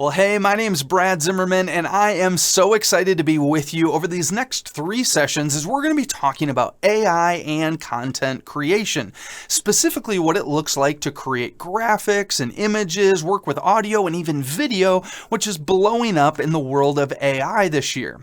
Well, hey, my name's Brad Zimmerman, and I am so excited to be with you over these next 3 sessions as we're going to be talking about AI and content creation, specifically what it looks like to create graphics and images, work with audio, and even video, which is blowing up in the world of AI this year.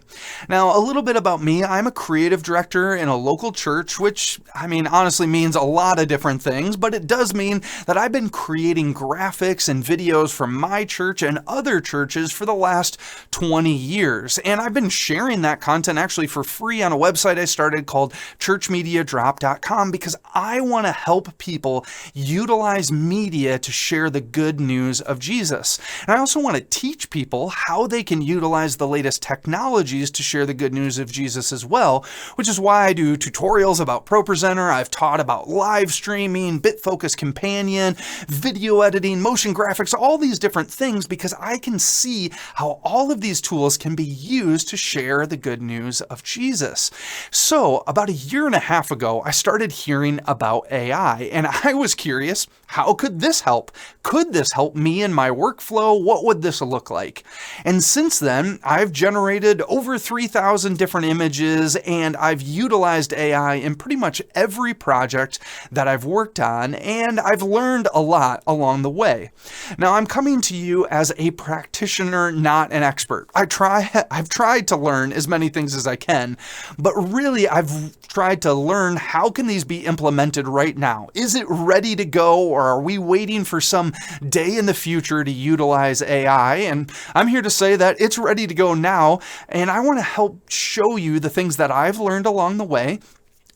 Now, a little bit about me. I'm a creative director in a local church, which, honestly means a lot of different things, but it does mean that I've been creating graphics and videos for my church and other churches for the last 20 years. And I've been sharing that content actually for free on a website I started called churchmediadrop.com because I want to help people utilize media to share the good news of Jesus. And I also want to teach people how they can utilize the latest technologies to share the good news of Jesus as well, which is why I do tutorials about ProPresenter. I've taught about live streaming, BitFocus Companion, video editing, motion graphics, all these different things because I can see how all of these tools can be used to share the good news of Jesus. So about 1.5 years ago, I started hearing about AI and I was curious, how could this help? Could this help me in my workflow? What would this look like? And since then, I've generated over 3,000 different images and I've utilized AI in pretty much every project that I've worked on, and I've learned a lot along the way. Now, I'm coming to you as a practitioner, not an expert. I've tried to learn as many things as I can, but really I've tried to learn how can these be implemented right now? Is it ready to go, or are we waiting for some day in the future to utilize AI? And I'm here to say that it's ready to go now, and I want to help show you the things that I've learned along the way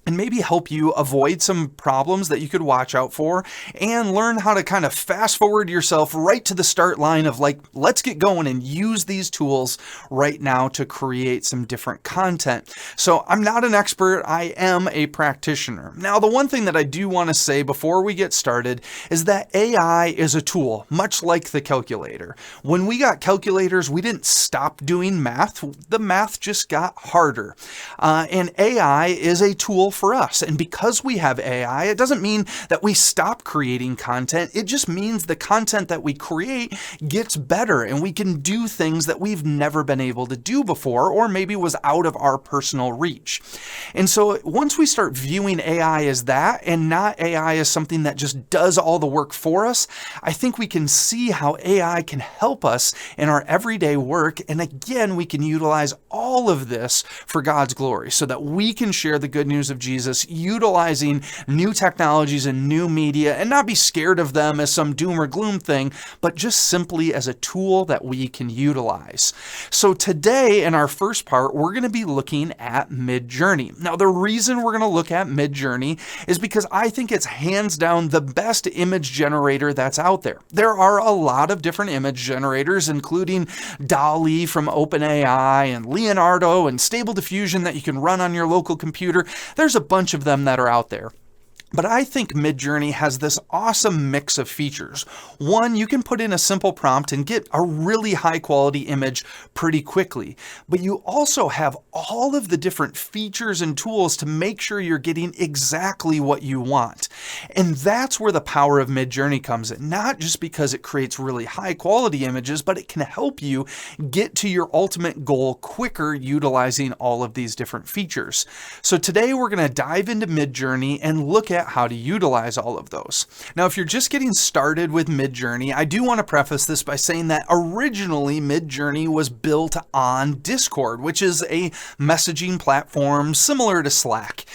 and maybe help you avoid some problems that you could watch out for and learn how to kind of fast forward yourself right to the start line of let's get going and use these tools right now to create some different content. So I'm not an expert, I am a practitioner. Now, the one thing that I do want to say before we get started is that AI is a tool, much like the calculator. When we got calculators, we didn't stop doing math, the math just got harder. And AI is a tool for us. And because we have AI, it doesn't mean that we stop creating content. It just means the content that we create gets better and we can do things that we've never been able to do before, or maybe was out of our personal reach. And so once we start viewing AI as that and not AI as something that just does all the work for us, I think we can see how AI can help us in our everyday work. And again, we can utilize all of this for God's glory so that we can share the good news of Jesus, utilizing new technologies and new media, and not be scared of them as some doom or gloom thing, but just simply as a tool that we can utilize. So today in our first part, we're going to be looking at MidJourney. Now, the reason we're going to look at MidJourney is because I think it's hands down the best image generator that's out there. There are a lot of different image generators, including DALL-E from OpenAI and Leonardo and Stable Diffusion that you can run on your local computer. There's a bunch of them that are out there. But I think MidJourney has this awesome mix of features. One, you can put in a simple prompt and get a really high quality image pretty quickly. But you also have all of the different features and tools to make sure you're getting exactly what you want. And that's where the power of MidJourney comes in. Not just because it creates really high quality images, but it can help you get to your ultimate goal quicker utilizing all of these different features. So today we're going to dive into MidJourney and look at how to utilize all of those. Now, if you're just getting started with MidJourney, I do want to preface this by saying that originally MidJourney was built on Discord, which is a messaging platform similar to Slack.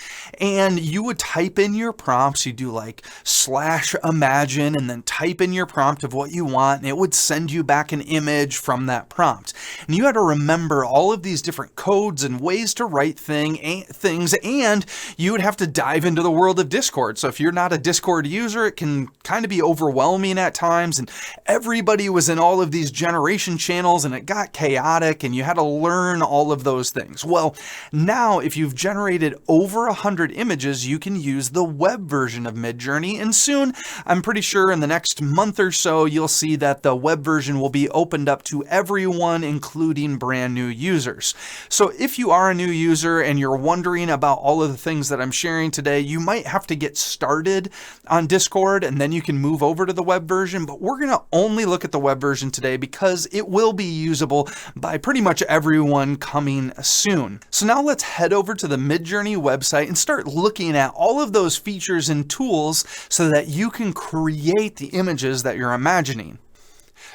And you would type in your prompts, you do /imagine and then type in your prompt of what you want, and it would send you back an image from that prompt. And you had to remember all of these different codes and ways to write things, and you would have to dive into the world of Discord. So if you're not a Discord user, it can kind of be overwhelming at times, and everybody was in all of these generation channels and it got chaotic and you had to learn all of those things. Well, now if you've generated over 100 100 images, you can use the web version of MidJourney. And soon, I'm pretty sure in the next month or so, you'll see that the web version will be opened up to everyone, including brand new users. So if you are a new user and you're wondering about all of the things that I'm sharing today, you might have to get started on Discord and then you can move over to the web version. But we're going to only look at the web version today because it will be usable by pretty much everyone coming soon. So now let's head over to the MidJourney website and start looking at all of those features and tools so that you can create the images that you're imagining.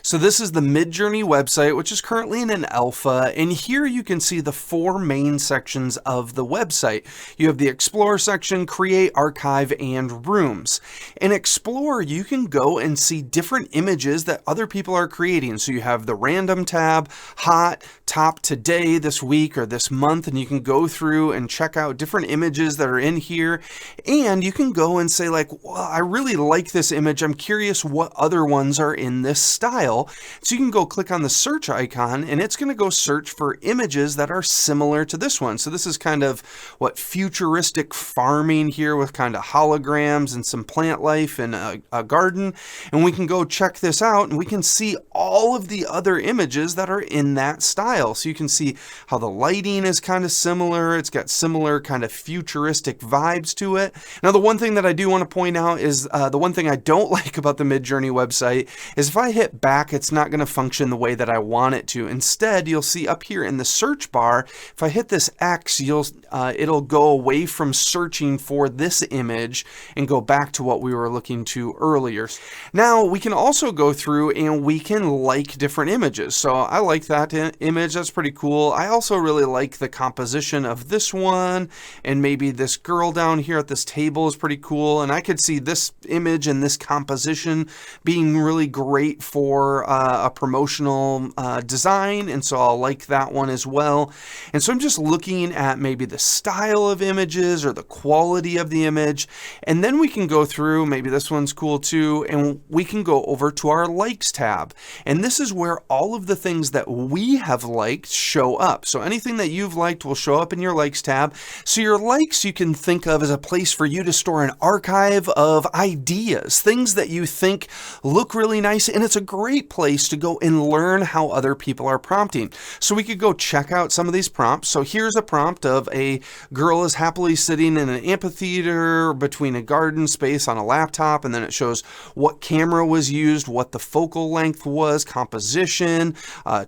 So this is the MidJourney website, which is currently in an alpha, and here you can see the 4 main sections of the website. You have the Explore section, Create, Archive, and Rooms. In Explore, you can go and see different images that other people are creating. So you have the Random tab, Hot, Top Today, this week or this month, and you can go through and check out different images that are in here, and you can go and say like, well, I really like this image. I'm curious what other ones are in this style. So you can go click on the search icon and it's going to go search for images that are similar to this one. So this is kind of what futuristic farming here with kind of holograms and some plant life in a garden. And we can go check this out and we can see all of the other images that are in that style. So you can see how the lighting is kind of similar. It's got similar kind of futuristic vibes to it. Now, the one thing that I do want to point out is the one thing I don't like about the MidJourney website is if I hit back, it's not going to function the way that I want it to. Instead, you'll see up here in the search bar, if I hit this X, it'll go away from searching for this image and go back to what we were looking to earlier. Now, we can also go through and we can like different images. So I like that image. That's pretty cool. I also really like the composition of this one, and maybe this girl down here at this table is pretty cool. And I could see this image and this composition being really great for a promotional design, and so I'll like that one as well. And so I'm just looking at maybe the style of images or the quality of the image, and then we can go through, maybe this one's cool too, and we can go over to our likes tab. And this is where all of the things that we have liked show up. So anything that you've liked will show up in your likes tab. So your likes you can think of as a place for you to store an archive of ideas, things that you think look really nice, and it's a great place to go and learn how other people are prompting. So we could go check out some of these prompts. So here's a prompt of a girl is happily sitting in an amphitheater between a garden space on a laptop, and then it shows what camera was used, what the focal length was, composition,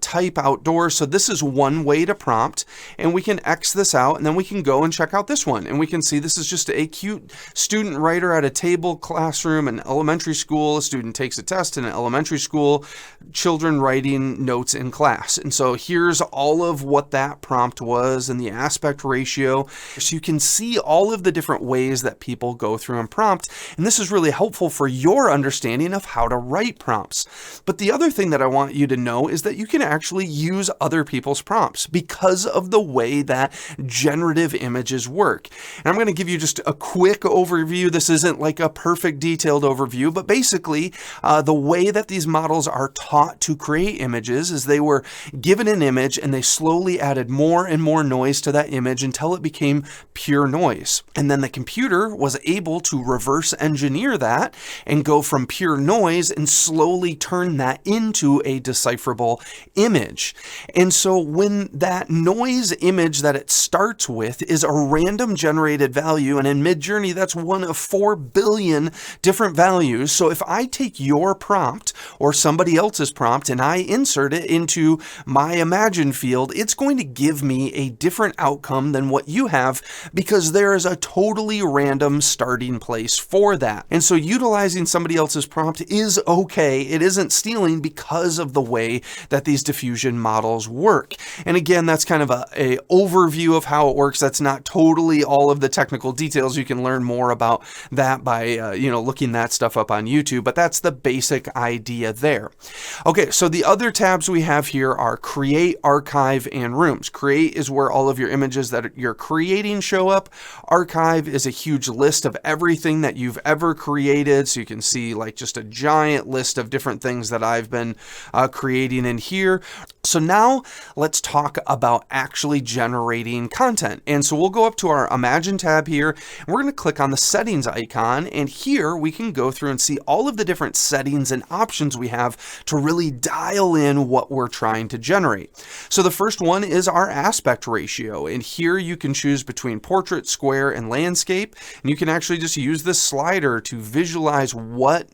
type, outdoors. So this is one way to prompt, and we can X this out, and then we can go and check out this one, and we can see this is just a cute student writer at a table classroom in elementary school. A student takes a test in an elementary school, children writing notes in class. And so here's all of what that prompt was and the aspect ratio. So you can see all of the different ways that people go through and prompt. And this is really helpful for your understanding of how to write prompts. But the other thing that I want you to know is that you can actually use other people's prompts because of the way that generative images work. And I'm going to give you just a quick overview. This isn't like a perfect detailed overview, but basically the way that these models are taught to create images is they were given an image and they slowly added more and more noise to that image until it became pure noise. And then the computer was able to reverse engineer that and go from pure noise and slowly turn that into a decipherable image. And so when that noise image that it starts with is a random generated value, and in MidJourney that's one of 4 billion different values. So if I take your prompt or somebody else's prompt and I insert it into my Imagine field, it's going to give me a different outcome than what you have because there is a totally random starting place for that. And so utilizing somebody else's prompt is okay. It isn't stealing because of the way that these diffusion models work. And again, that's kind of a overview of how it works. That's not totally all of the technical details. You can learn more about that by looking that stuff up on YouTube, but that's the basic idea there. there. Okay, so the other tabs we have here are Create, Archive, and Rooms. Create is where all of your images that you're creating show up. Archive is a huge list of everything that you've ever created, so you can see like just a giant list of different things that I've been creating in here. So now let's talk about actually generating content. And so we'll go up to our Imagine tab here, and we're going to click on the settings icon, and here we can go through and see all of the different settings and options we have to really dial in what we're trying to generate. So the first one is our aspect ratio, and here you can choose between portrait, square, and landscape, and you can actually just use this slider to visualize what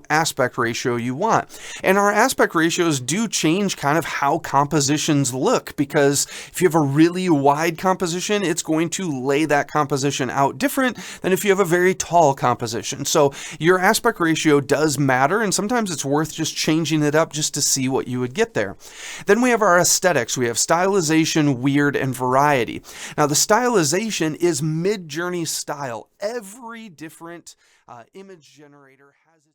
aspect ratio you want. And our aspect ratios do change kind of how compositions look, because if you have a really wide composition, it's going to lay that composition out different than if you have a very tall composition. So your aspect ratio does matter, and sometimes it's worth just changing it up just to see what you would get there. Then we have our aesthetics. We have stylization, weird, and variety. Now the stylization is MidJourney's style. Every different image generator has its